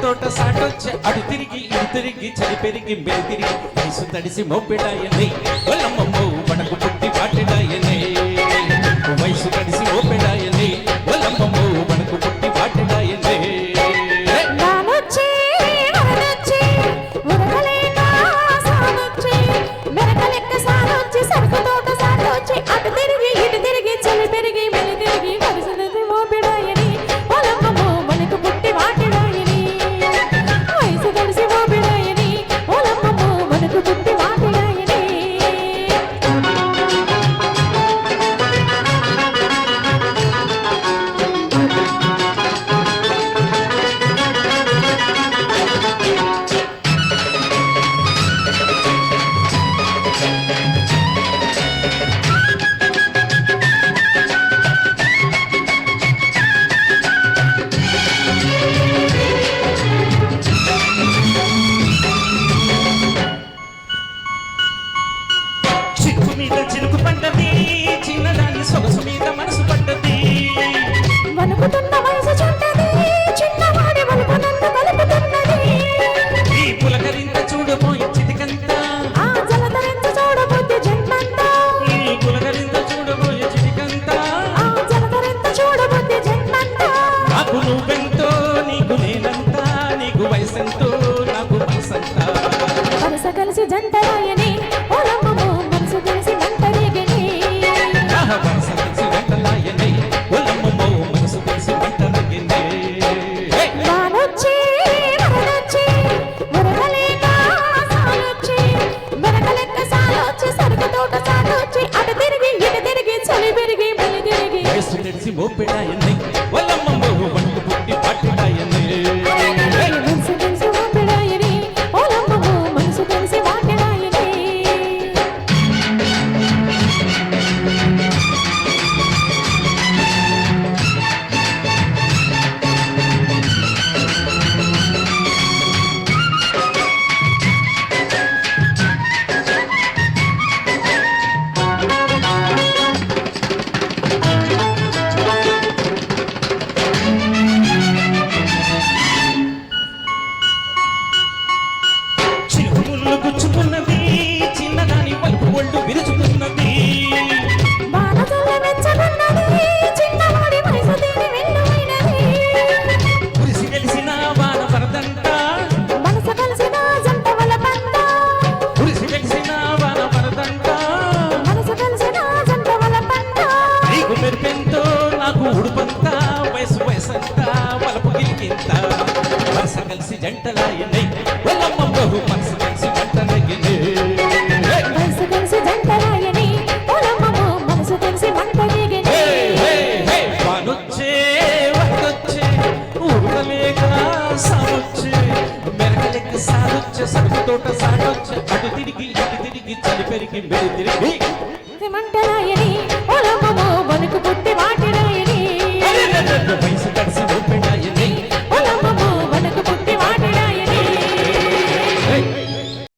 తోట సాటొచ్చే అటు తిరిగి ఇటు తిరిగి చలి పెరిగి మెలి తిరిగి వయసు తడిసి మోపెడాయనే ఒలమ్మమ్మో మనకు పుట్టి పాటెడాయనే వయసు తడిసి మోపెడాయనే ఒలమ్మమ్మో మనకు పుట్టి పాటెడాయనే చిరుకు పడ్డది చిన్నదాని సొగసు మీద మనసు పడ్డది వణుకుతున్న మనసు చుట్టది చిన్నవాడి వలుపు నన్ను కలుపుతున్నది ఈ పులకరింత చూడబోయి చిటికంత ఆ జలధరింత చూడబోతే జన్మంత ఈ పులకరింత చూడబోయి చిటికంత ఆ జలధరింత చూడబోతే జన్మంత నాకు నువ్వెంతో నీకు నేనంత నీకు వయసెంతో నాకు మనసంత వరస కలిసి జంటరాయని ఓలమ్మమ్మో మనసు కలిసి మంటరేగని వరస కలిసి వెంటలాయనే ఒలమ్మమ్మో మనసు కలిసి వెంటలాయనే వానొచ్చి వరదొచ్చి వరదలేక సాలొచ్చి మెరకలెక్క సాలొచ్చి సరుకు తోట సాటొచ్చి అటు తిరిగి ఇటు తిరిగి చలి పెరిగి బలి తిరిగి వయసు తెలిసి మోపెడాయనే ఒలమ్మమ్మో మనకు పుట్టి పట్టిడాయనే మనసు కలిసి వాటెడాయని ఓలమ్మమ్మో మనసు కలిసి వాటెడాయని చిరుముళ్ళు గుచ్చుకున్నది చిన్నదాని పలుపు ఒళ్ళు విరుచుకున్నది బాణజల్ల మెచ్చకున్నది చిన్నవాడి వయసు తీరి వెన్నువైనది కురిసి గెలిసిన వాన పరదంట మనసు కలిసిన జంట వలపంట కురిసి గెలిసిన వాన పరదంట మనసు కలిసిన జంట వలపంట నీకు మెరుపెంతో నాకు ఉడుపంత వయసు వయసంతా వలపు గిలికింత వరస కలిసి జంటలాయనే ఒలమ్మమ్మో మనసు కలిసి జంటలగినే వయసు కలిసి జంటరాయని ఓలమ్మమ్మో మనసు కలిసి మంట రేగని వానొచ్చే వరదొచ్చే ఊరలేక సాగొచ్చే మెరకలెక్క సాగొచ్చే సరుకు తోట సాగొచ్చే అటు తిరిగి ఇటు తిరిగి చలి పెరిగి మెలి తిరిగి మంటరాయని